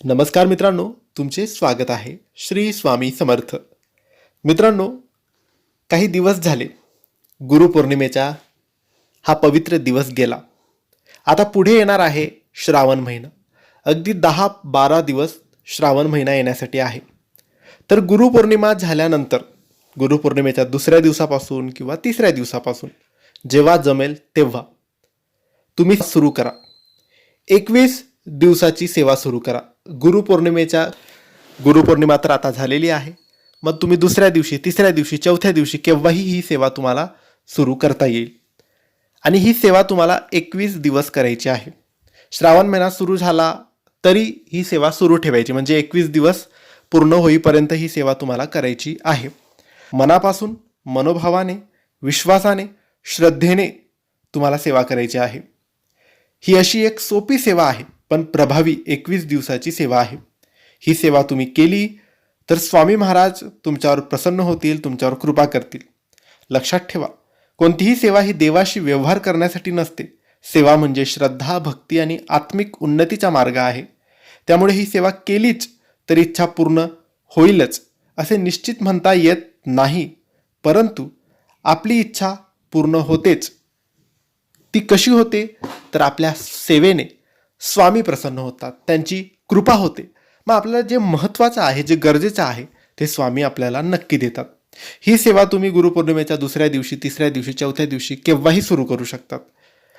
नमस्कार मित्रांनो, तुमचे स्वागत आहे श्री स्वामी समर्थ. मित्रांनो, काही दिवस झाले गुरुपौर्णिमेचा हा पवित्र दिवस गेला. आता पुढे येणार आहे श्रावण महिना. अगदी 10-12 दिवस श्रावण महिना येण्यासाठी आहे. तर गुरुपौर्णिमा झाल्यानंतर गुरुपौर्णिमेच्या दुसऱ्या दिवसापासून किंवा तिसऱ्या दिवसापासून जेव्हा जमेल तेव्हा तुम्ही सुरू करा. 21 दिवसाची सेवा सुरू करा. गुरुपौर्णिमा तर आता झालेली आहे. मग तुम्ही दुसऱ्या दिवशी, तिसऱ्या दिवशी, चौथ्या दिवशी केव्हाही ही सेवा तुम्हाला सुरू करता येईल. आणि ही सेवा तुम्हाला 21 दिवस करायची आहे. श्रावण महिना सुरू झाला तरी ही सेवा सुरू ठेवायची, म्हणजे 21 दिवस पूर्ण होईपर्यंत ही सेवा तुम्हाला करायची आहे. मनापासून, मनोभावाने, विश्वासाने, श्रद्धेने तुम्हाला सेवा करायची आहे. ही अशी एक सोपी सेवा आहे, पण प्रभावी 21 दिवसाची सेवा आहे. ही सेवा तुम्ही केली तर स्वामी महाराज तुमच्यावर प्रसन्न होतील, तुमच्यावर कृपा करतील. लक्षात ठेवा, कोणतीही सेवा ही देवाशी व्यवहार करण्यासाठी नसते. सेवा म्हणजे श्रद्धा, भक्ती आणि आत्मिक उन्नतीचा मार्ग आहे. त्यामुळे ही सेवा केलीच तर इच्छा पूर्ण होईलच असे निश्चित म्हणता येत नाही, परंतु आपली इच्छा पूर्ण होतेच. ती कशी होते? तर आपल्या सेवेने स्वामी प्रसन्न होतात, त्यांची कृपा होते. मग आपल्याला जे महत्त्वाचं आहे, जे गरजेचं आहे, ते स्वामी आपल्याला नक्की देतात. ही सेवा तुम्ही गुरुपौर्णिमेच्या दुसऱ्या दिवशी, तिसऱ्या दिवशी, चौथ्या दिवशी केव्हाही सुरू करू शकतात.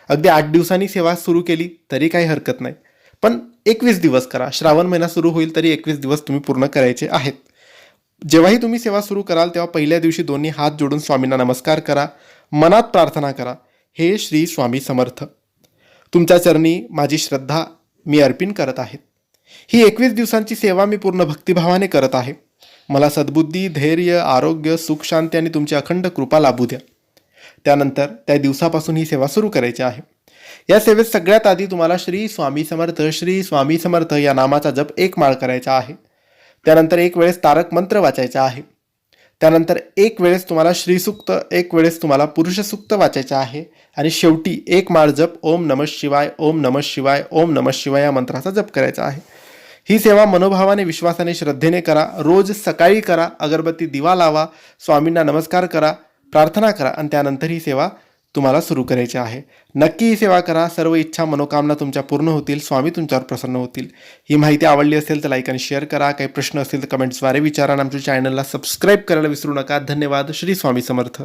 अगदी 8 दिवसांनी सेवा सुरू केली तरी काही हरकत नाही, पण 21 दिवस करा. श्रावण महिना सुरू होईल तरी 21 दिवस तुम्ही पूर्ण करायचे आहेत. जेव्हाही तुम्ही सेवा सुरू कराल तेव्हा पहिल्या दिवशी दोन्ही हात जोडून स्वामींना नमस्कार करा, मनात प्रार्थना करा, हे श्री स्वामी समर्थ, तुमच्या चरणी माझी श्रद्धा मी अर्पण करत आहे. ही 21 दिवसांची सेवा मी पूर्ण भक्तिभावाने करत आहे. मला सद्बुद्धी, धैर्य, आरोग्य, सुख, शांती आणि तुमची अखंड कृपा लाभू द्या. त्यानंतर त्या दिवसापासून ही सेवा सुरू करायची आहे. या सेवेत सगळ्यात आधी तुम्हाला श्री स्वामी समर्थ, श्री स्वामी समर्थ या नामाचा जप 1 माळ करायचा आहे. त्यानंतर 1 वेळेस तारक मंत्र वाचायचा आहे. त्यानंतर 1 वेळेस तुम्हाला श्रीसूक्त, 1 वेळेस तुम्हाला पुरुष सूक्त वाचायचं आहे. आणि शेवटी 1 माळ जप ओम नमः शिवाय, ओम नमः शिवाय, ओम नमः शिवाय या मंत्राचा जप करायचा आहे. ही सेवा मनोभावाने, विश्वासाने, श्रद्धेने करा. रोज सकाळी करा. अगरबत्ती, दिवा लावा, स्वामींना नमस्कार करा, प्रार्थना करा आणि त्यानंतर ही सेवा तुम्हाला सुरू करायची आहे. नक्की ही सेवा करा. सर्व इच्छा, मनोकामना तुमच्या पूर्ण होतील. स्वामी तुमच्यावर प्रसन्न होतील. ही माहिती आवडली असेल तर लाईक आणि शेअर करा. काही प्रश्न असतील तर कमेंट्सद्वारे विचारा आणि आमच्या चॅनलला सबस्क्राईब करायला विसरू नका. धन्यवाद. श्री स्वामी समर्थ.